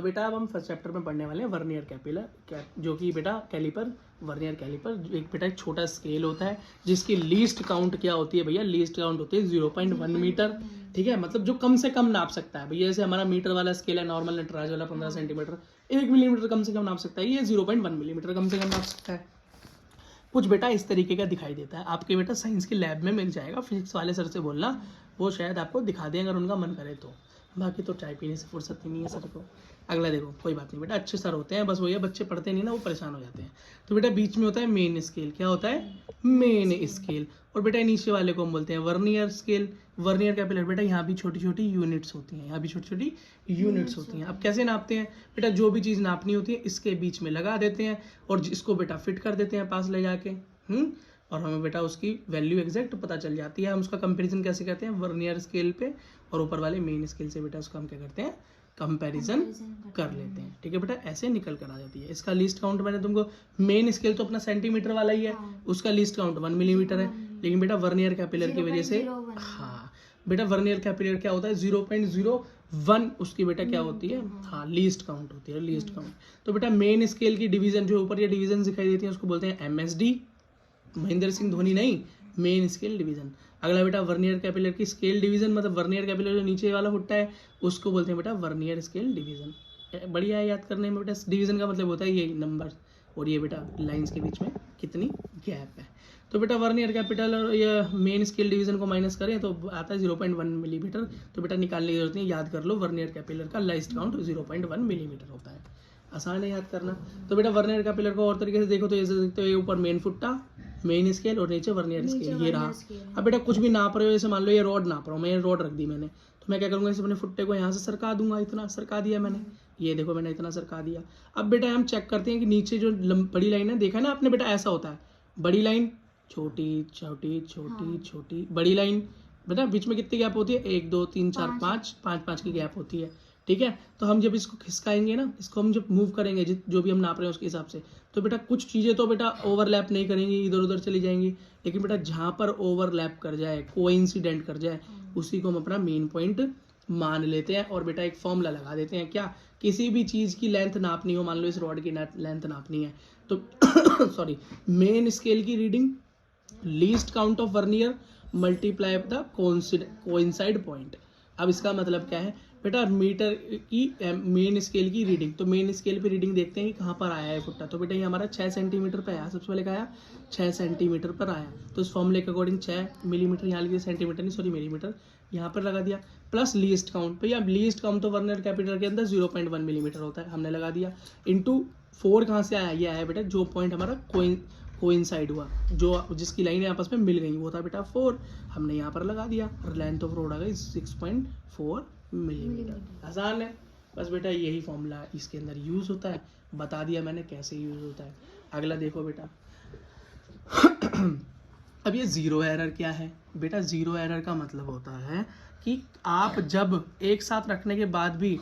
तो बेटा अब हम फर्स्ट चैप्टर में पढ़ने वाले हैं वर्नियर कैपिलर, जो कि बेटा कैलिपर, वर्नियर कैलिपर एक बेटा एक छोटा स्केल होता है जिसकी लीस्ट काउंट क्या होती है भैया, लीस्ट काउंट होती है 0.1 मीटर। ठीक है, मतलब जो कम से कम नाप सकता है भैया, जैसे हमारा मीटर वाला स्केल है नॉर्मल नटराज वाला 15 सेंटीमीटर, 1 मिलीमीटर कम से कम नाप सकता है, ये 0.1 मिलीमीटर कम से कम नाप सकता है। कुछ बेटा इस तरीके का दिखाई देता है, आपके बेटा साइंस की लैब में मिल जाएगा, फिजिक्स वाले सर से बोलना, वो शायद आपको दिखा दें अगर उनका मन करे तो, बाकी तो चाय पीने से फुर्सत ही नहीं है सर को। अगला देखो, कोई बात नहीं बेटा, अच्छे सर होते हैं, बस वही है बच्चे पढ़ते नहीं ना, वो परेशान हो जाते हैं। तो बेटा बीच में होता है मेन स्केल, क्या होता है, मेन स्केल। और बेटा नीचे वाले को हम बोलते हैं वर्नियर स्केल, वर्नियर कैपिलर। बेटा यहाँ भी छोटी छोटी यूनिट्स होती हैं, यहाँ भी छोटी छोटी यूनिट्स होती हैं। अब कैसे नापते हैं बेटा, जो भी चीज़ नापनी होती है इसके बीच में लगा देते हैं और इसको बेटा फिट कर देते हैं पास ले जाके, और हमें बेटा उसकी वैल्यू एग्जैक्ट पता चल जाती है। हम उसका कंपैरिजन कैसे करते हैं, वर्नियर स्केल पे और ऊपर वाले मेन स्केल से बेटा उसका हम क्या करते हैं, कंपैरिजन कर लेते हैं। ठीक है बेटा, ऐसे निकल कर आ जाती है। इसका लीस्ट काउंट मैंने तुमको, मेन स्केल तो अपना सेंटीमीटर वाला ही है, उसका लीस्ट काउंट 1 मिलीमीटर है, लेकिन बेटा वर्नियर कैपिलर की वजह से, हाँ बेटा वर्नियर कैपिलर क्या होता है 0.01 उसकी बेटा क्या होती है, हाँ लीस्ट काउंट होती है, लीस्ट काउंट। तो बेटा मेन स्केल की डिवीजन, जो ऊपर ये डिवीजन दिखाई देती है उसको बोलते हैं MSD, महेंद्र सिंह धोनी नहीं, मेन स्केल डिवीजन। अगला बेटा वर्नियर कैपिलर की स्केल डिवीजन, मतलब वर्नियर कैपिलर जो नीचे वाला हुट्टा है उसको बोलते हैं बेटा वर्नियर स्केल डिवीजन। बढ़िया है याद करने में बेटा, डिवीजन का मतलब होता है ये नंबर और ये बेटा लाइंस के बीच में कितनी गैप है। तो बेटा वर्नियर कैपिटल और ये मेन स्केल डिवीजन को माइनस करें तो आता है 0.1 मिलीमीटर। तो बेटा निकालने की जरूरत नहीं, याद कर लो वर्नियर कैपिलर का लीस्ट काउंट 0.1 मिलीमीटर होता है, आसान है याद करना। तो बेटा वर्नियर कैपिलर को और तरीके से देखो तो ऐसे देखते हो, ये ऊपर मेन फुट्टा, मेन स्केल और नीचे वर्नियर स्केल, ये रहा। अब बेटा कुछ भी नाप रहे हो, जैसे मान लो ये रॉड नाप रहा हूँ मैं, रॉड रख दी मैंने, तो मैं क्या करूँगा, इस अपने फुट्टे को यहाँ से सरका दूंगा, इतना सरका दिया मैंने, ये देखो मैंने इतना सरका दिया। अब बेटा हम चेक करते हैं कि नीचे जो बड़ी लाइन है, देखा है ना आपने बेटा, ऐसा होता है बड़ी लाइन छोटी छोटी छोटी छोटी, बड़ी लाइन बेटा बीच में कितनी गैप होती है, 1 2 3 4 5 5 की गैप होती है। ठीक है, तो हम जब इसको खिसकाएंगे ना, इसको हम जब मूव करेंगे जो भी हम नाप रहे हैं उसके हिसाब से, तो बेटा कुछ चीज़ें तो बेटा ओवरलैप नहीं करेंगी, इधर उधर चली जाएंगी, लेकिन बेटा जहाँ पर ओवरलैप कर जाए, कोइंसिडेंट कर जाए, उसी को हम अपना मेन पॉइंट मान लेते हैं। और बेटा एक फॉर्मूला लगा देते हैं, क्या, किसी भी चीज़ की लेंथ नापनी हो, मान लो इस रॉड की लेंथ नापनी है तो सॉरी, मेन स्केल की reading least count of vernier multiply the coincide point. अब इसका मतलब क्या है बेटा, मीटर की मेन स्केल की रीडिंग, तो मेन स्केल पे रीडिंग देखते हैं कि कहाँ पर आया है फुट्टा। तो बेटा ये हमारा 6 सेंटीमीटर पे आया, सबसे पहले कहा 6 सेंटीमीटर पर आया, तो इस फॉर्मूले के अकॉर्डिंग 6 मिलीमीटर यहाँ लिखिए, सेंटीमीटर नहीं सॉरी मिलीमीटर यहाँ पर लगा दिया, प्लस लीस्ट काउंट। भैया लीस्ट काउंट तो वर्नियर कैपिटल के अंदर 0.1 मिलीमीटर होता है, हमने लगा दिया, इंटू 4 कहाँ से आया, ये आया बेटा जो पॉइंट हमारा कोइंसाइड हुआ, जो जिसकी लाइनें आपस में मिल गई, वो था बेटा 4, हमने यहाँ पर लगा दिया, लेंथ ऑफ रोड आ गई 6.4 मिलीमीटर। आसान है, बस बेटा यही फॉर्मूला इसके अंदर यूज होता है, बता दिया मैंने कैसे यूज होता है। अगला देखो बेटा अब ये जीरो एरर क्या है बेटा, जीरो एरर का मतलब होता है कि आप जब एक साथ रखने के बाद भी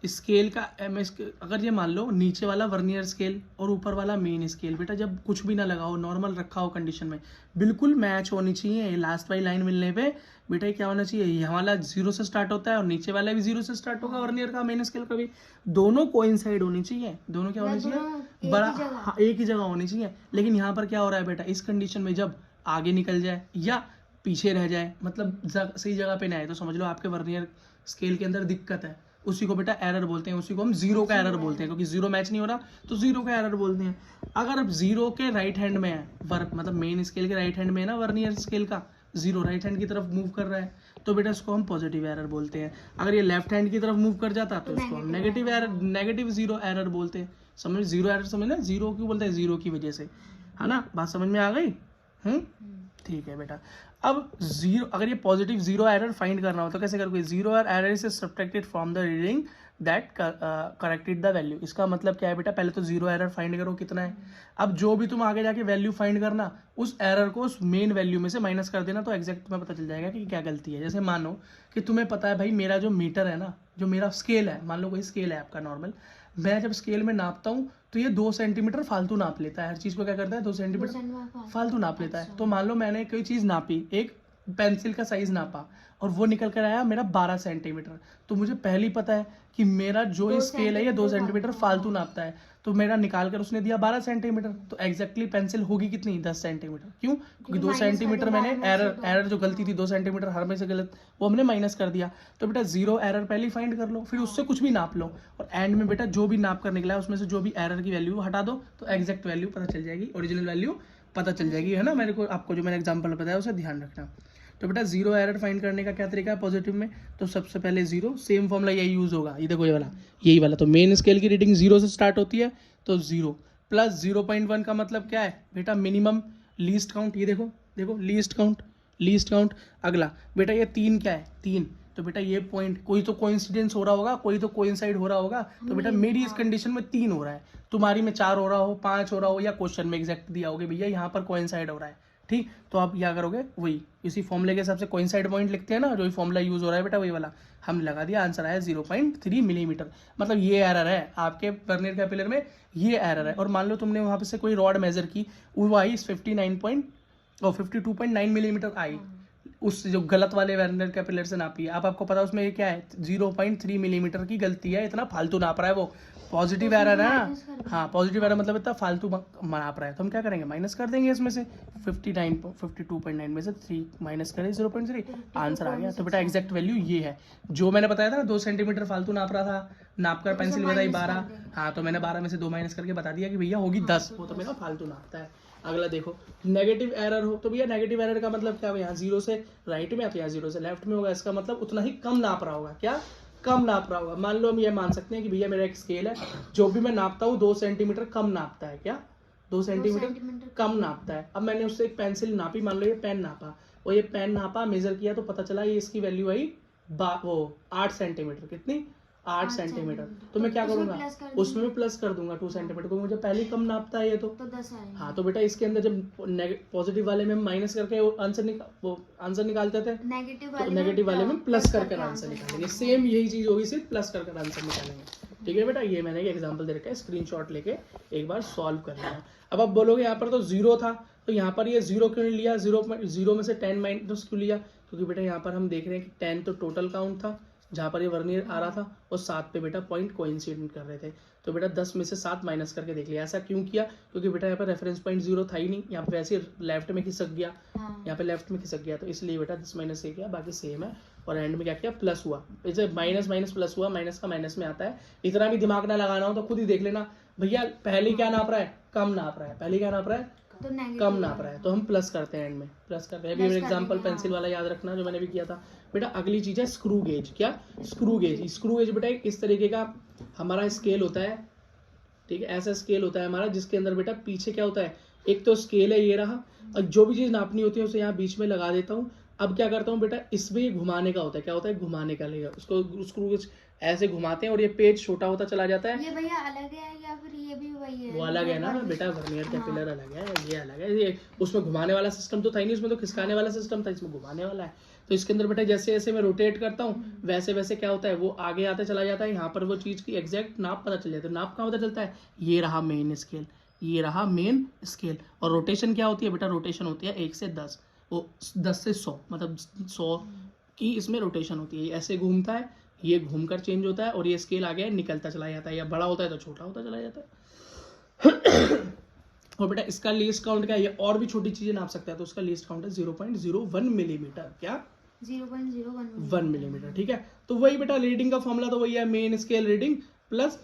स्केल का MS, अगर ये मान लो नीचे वाला वर्नियर स्केल और ऊपर वाला मेन स्केल, बेटा जब कुछ भी ना लगाओ, नॉर्मल रखा हो कंडीशन में, बिल्कुल मैच होनी चाहिए। लास्ट वाली लाइन मिलने पे बेटा क्या होना चाहिए, यहाँ वाला 0 से स्टार्ट होता है और नीचे वाला भी 0 से स्टार्ट होगा, वर्नियर का मेन स्केल का भी, दोनों कोइंसाइड होनी चाहिए, दोनों क्या होनी चाहिए, बड़ा एक ही जगह होनी चाहिए। लेकिन यहाँ पर क्या हो रहा है बेटा, इस कंडीशन में जब आगे निकल जाए या पीछे रह जाए, मतलब सही जगह पे ना आए, तो समझ लो आपके वर्नियर स्केल के अंदर दिक्कत है, उसी को बेटा एरर बोलते हैं, उसी को हम जीरो का एरर बोलते हैं, क्योंकि जीरो मैच नहीं हो रहा तो जीरो का एरर बोलते हैं। अगर अब जीरो के राइट हैंड में है, मतलब मेन स्केल के राइट हैंड में है ना वर्नियर स्केल का, जीरो राइट हैंड की तरफ मूव कर रहा है, तो बेटा इसको हम पॉजिटिव एरर बोलते हैं। अगर ये लेफ्ट हैंड की तरफ मूव कर जाता तो इसको हम negative error, negative zero error बोलते हैं। समझ, जीरो एरर समझना, जीरो क्यों बोलते हैं, जीरो की वजह से, है ना, बात समझ में आ गई। ठीक है बेटा, अब जीरो, अगर ये पॉजिटिव जीरो एरर फाइंड करना हो तो कैसे करोगे, zero error is subtracted from the reading that corrected the value. इसका मतलब क्या है बेटा, पहले तो जीरो एरर फाइंड करो कितना है, अब जो भी तुम आगे जाके वैल्यू फाइंड करना, उस एरर को उस मेन वैल्यू में से माइनस कर देना, तो एग्जैक्ट तुम्हें पता चल जाएगा कि क्या गलती है। जैसे मानो कि तुम्हें पता है भाई, मेरा जो मीटर है ना, जो मेरा स्केल है, मान लो कोई स्केल है आपका नॉर्मल, मैं जब स्केल में नापता हूँ तो ये 2 सेंटीमीटर फालतू नाप लेता है, हर चीज़ को क्या करता है 2 सेंटीमीटर फालतू नाप लेता है। तो मान लो मैंने कोई चीज़ नापी, एक पेंसिल का साइज नापा और वो निकल कर आया मेरा 12 सेंटीमीटर। तो मुझे पहले ही पता है कि मेरा जो ये स्केल है ये 2 सेंटीमीटर फालतू नापता है, तो मेरा निकाल कर उसने दिया 12 सेंटीमीटर। तो एग्जैक्टली पेंसिल होगी कितनी, 10 सेंटीमीटर। क्यों? क्योंकि 2 सेंटीमीटर मैंने एरर जो गलती थी 2 सेंटीमीटर हर में से गलत, वो हमने माइनस कर दिया। तो बेटा जीरो एरर पहले ही फाइंड कर लो, फिर उससे कुछ भी नाप लो और एंड में बेटा जो भी नाप कर निकला है उसमें से जो भी एरर की वैल्यू हटा दो, तो एग्जैक्ट वैल्यू पता चल जाएगी, ओरिजिनल वैल्यू पता चल जाएगी, है ना। मेरे को आपको जो मैंने एग्जाम्पल बताया उसे ध्यान रखना। तो बेटा जीरो एरर फाइंड करने का क्या तरीका है पॉजिटिव में, तो सबसे पहले जीरो, सेम फॉर्मूला यही यूज होगा, ये देखो ये वाला, यही वाला। तो मेन स्केल की रीडिंग जीरो से स्टार्ट होती है, तो जीरो प्लस 0.1 का मतलब क्या है बेटा, मिनिमम लीस्ट काउंट। ये देखो देखो लीस्ट काउंट, लीस्ट काउंट। अगला बेटा ये 3 क्या है, 3, तो बेटा ये पॉइंट कोई तो कोइंसिडेंस हो रहा होगा, कोई तो कोइंसाइड हो रहा होगा। तो बेटा मेरी इस कंडीशन में 3 हो रहा है, तुम्हारी में 4 हो रहा हो, 5 हो रहा हो, या क्वेश्चन में एग्जैक्ट दिया होगा भैया यहाँ पर कोइंसाइड हो रहा है, ठीक। तो आप क्या करोगे, वही इसी फॉर्मूले के हिसाब से कोइंसाइड पॉइंट लिखते हैं ना, जो फॉर्मूला यूज हो रहा है बेटा वही वाला हम लगा दिया, आंसर आया 0.3 मिलीमीटर। मतलब ये एरर है आपके वर्नियर कैपिलर में, ये एरर है। और मान लो तुमने वहां पे से कोई रॉड मेजर की, वो आई 52.9 मिलीमीटर आई, उस जो गलत वाले वर्नियर कैपिलर से नापी है। अब आपको पता है उसमें ये क्या है, 0.3 मिलीमीटर की गलती है, इतना फालतू नाप रहा है वो, पॉजिटिव एरर है ना। हाँ पॉजिटिव एरर मतलब इतना फालतू नाप रहा है, तो हम क्या करेंगे, माइनस कर देंगे इसमें से 52.9 में से 3 माइनस करें 0.3, आंसर आ गया। तो बेटा एग्जैक्ट वैल्यू ये है, जो मैंने बताया था ना 2 सेंटीमीटर फालतू नाप रहा था, नाप कर पेंसिल बताई 12, हाँ तो मैंने 12 में से 2 माइनस करके बता दिया कि भैया होगी 10, वो तो मेरा फालतू नापता है। अगला देखो, नेगेटिव एरर हो, तो भैया नेगेटिव एरर का मतलब क्या है, यहाँ जीरो से राइट में या जीरो से लेफ्ट में होगा, इसका मतलब उतना ही कम नाप रहा होगा, क्या कम नाप रहा होगा। मान लो हम ये मान सकते हैं कि भैया मेरा एक स्केल है, जो भी मैं नापता हूँ 2 सेंटीमीटर कम नापता है, क्या 2 सेंटीमीटर कम नापता है। अब मैंने उससे एक पेंसिल नापी, मान लो ये पेन नापा, और ये पेन नापा मेजर किया, तो पता चला ये इसकी वैल्यू आई वो 8 सेंटीमीटर, कितनी 8 सेंटीमीटर। तो मैं क्या करूंगा, उसमें भी प्लस कर दूंगा 2 सेंटीमीटर, तो मुझे पहले ही कम नापता है ये, तो 10 आएगा। हाँ तो बेटा इसके अंदर जब पॉजिटिव वाले में हम माइनस करके आंसर निकालते थे, नेगेटिव वाले में प्लस करके आंसर निकालेंगे। सेम यही चीज होगी, सिर्फ प्लस करके आंसर निकालेंगे, ठीक है बेटा। ये मैंने एग्जाम्पल दे रखा है, स्क्रीनशॉट लेके एक बार सॉल्व कर लेना। अब आप बोलोगे यहाँ पर तो जीरो था, तो यहाँ पर ये जीरो क्यों नहीं लिया, जीरो में से 10 माइनस क्यों लिया, क्योंकि बेटा यहाँ पर हम देख रहे हैं कि 10 तो टोटल काउंट था जहाँ पर ये वर्नियर आ रहा था, और 7 पे बेटा पॉइंट कोइंसिडेंट कर रहे थे, तो बेटा 10 में से 7 माइनस करके देख लिया। ऐसा क्यों किया, क्योंकि बेटा यहाँ पर रेफरेंस पॉइंट 0 था ही नहीं, यहाँ पे वैसे लेफ्ट में खिसक गया, यहाँ पे लेफ्ट में खिसक गया, तो इसलिए बेटा 10 माइनस से किया, बाकी सेम है। और एंड में क्या किया, प्लस हुआ, जैसे माइनस माइनस प्लस हुआ, माइनस का माइनस में आता है। इतना भी दिमाग ना लगाना हो तो खुद ही देख लेना, भैया पहले क्या नाप रहा है, कम नाप रहा है, पहले क्या नाप रहा है, तो कम नाप रहा है, तो हम प्लस करते हैं, एंड में प्लस करते हैं। अभी एग्जांपल पेंसिल वाला याद रखना जो मैंने भी किया था बेटा। अगली चीज है स्क्रू गेज, क्या स्क्रू गेज। स्क्रू गेज बेटा इस तरीके का हमारा स्केल होता है, ठीक है, ऐसा स्केल होता है हमारा, जिसके अंदर बेटा पीछे क्या होता है, एक तो स्केल है ये रहा, और जो भी चीज नापनी होती है उसे यहाँ बीच में लगा देता हूँ। अब क्या करता हूँ बेटा, इसमें ये घुमाने का होता है, क्या होता है, घुमाने का लेगा, उसको स्क्रू गेज ऐसे घुमाते हैं और ये पेज छोटा होता चला जाता है। ये भैया अलग है या फिर ये भी वही है? वो अलग है ना बेटा, वर्नियर कैपिलर अलग है, ये अलग है। ये उसमें घुमाने वाला सिस्टम तो था ही नहीं, उसमें तो खिसकाने वाला सिस्टम था, इसमें घुमाने वाला है। तो इसके अंदर बेटा जैसे जैसे मैं रोटेट करता हूँ वैसे वैसे क्या होता है, वो आगे आते चला जाता है, यहाँ पर वो चीज की एग्जैक्ट नाप पता चल जाता है। नाप कहाँ पता चलता है, ये रहा मेन स्केल, ये रहा मेन स्केल। और रोटेशन क्या होती है बेटा, रोटेशन होती है 1 से 10, वो 10 से 100, मतलब 100 की इसमें रोटेशन होती है। ऐसे घूमता है, ये घूमकर चेंज होता है, और ये स्केल आगे निकलता चला जाता है, या बड़ा होता है तो छोटा होता चला जाता है। और बेटा इसका लीस्ट काउंट क्या है, ये और भी छोटी चीजें नाप सकता है, तो उसका लीस्ट काउंट है 0.01 मिलीमीटर, क्या 0.01 मिलीमीटर, ठीक है। तो वही बेटा रीडिंग का फॉर्मूला तो वही है, main scale reading plus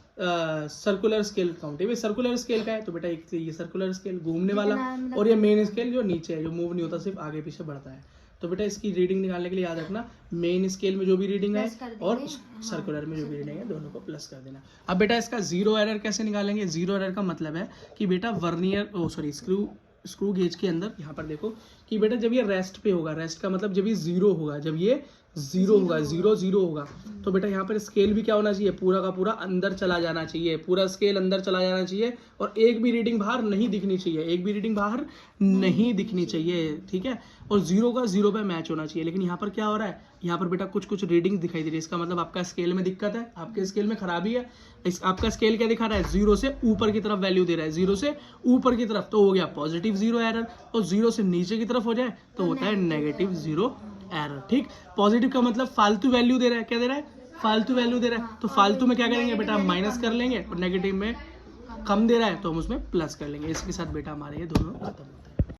circular scale count. ये सर्कुलर स्केल का है, तो बेटा एक ये सर्कुलर स्केल घूमने वाला, और ये मेन स्केल जो नीचे है, जो मूव नहीं होता, सिर्फ आगे पीछे बढ़ता है। तो बेटा इसकी रीडिंग निकालने के लिए याद रखना, मेन स्केल में जो भी रीडिंग है और सर्कुलर में जो भी रीडिंग है, दोनों को प्लस कर देना। अब बेटा इसका जीरो एरर कैसे निकालेंगे, जीरो एरर का मतलब है कि बेटा वर्नियर स्क्रू गेज के अंदर यहाँ पर देखो कि बेटा जब ये रेस्ट पे होगा, रेस्ट का मतलब जब ये जीरो होगा, जब ये जीरो होगा, जीरो जीरो होगा। तो बेटा यहाँ पर स्केल भी क्या होना चाहिए, पूरा का पूरा अंदर चला जाना चाहिए, पूरा स्केल अंदर चला जाना चाहिए और एक भी रीडिंग बाहर नहीं दिखनी चाहिए, एक भी रीडिंग बाहर नहीं दिखनी चाहिए, ठीक है। और जीरो का जीरो पे मैच होना चाहिए। लेकिन यहाँ पर क्या हो रहा है, यहाँ पर बेटा कुछ कुछ रीडिंग दिखाई दे रही है, इसका मतलब आपका स्केल में दिक्कत है, आपके स्केल में खराबी है। आपका स्केल क्या दिखा रहा है, जीरो से ऊपर की तरफ वैल्यू दे रहा है, जीरो से ऊपर की तरफ तो हो गया पॉजिटिव जीरो एरर, और जीरो से नीचे की तरफ हो जाए तो होता है नेगेटिव जीरो एरर, ठीक। पॉजिटिव का मतलब फालतू वैल्यू दे रहा है, क्या दे रहा है, फालतू वैल्यू दे रहा है, तो फालतू में क्या करेंगे बेटा, माइनस कर लेंगे, और नेगेटिव में कम दे रहा है तो हम उसमें प्लस कर लेंगे। इसके साथ बेटा हमारे ये दोनों खत्म होते हैं।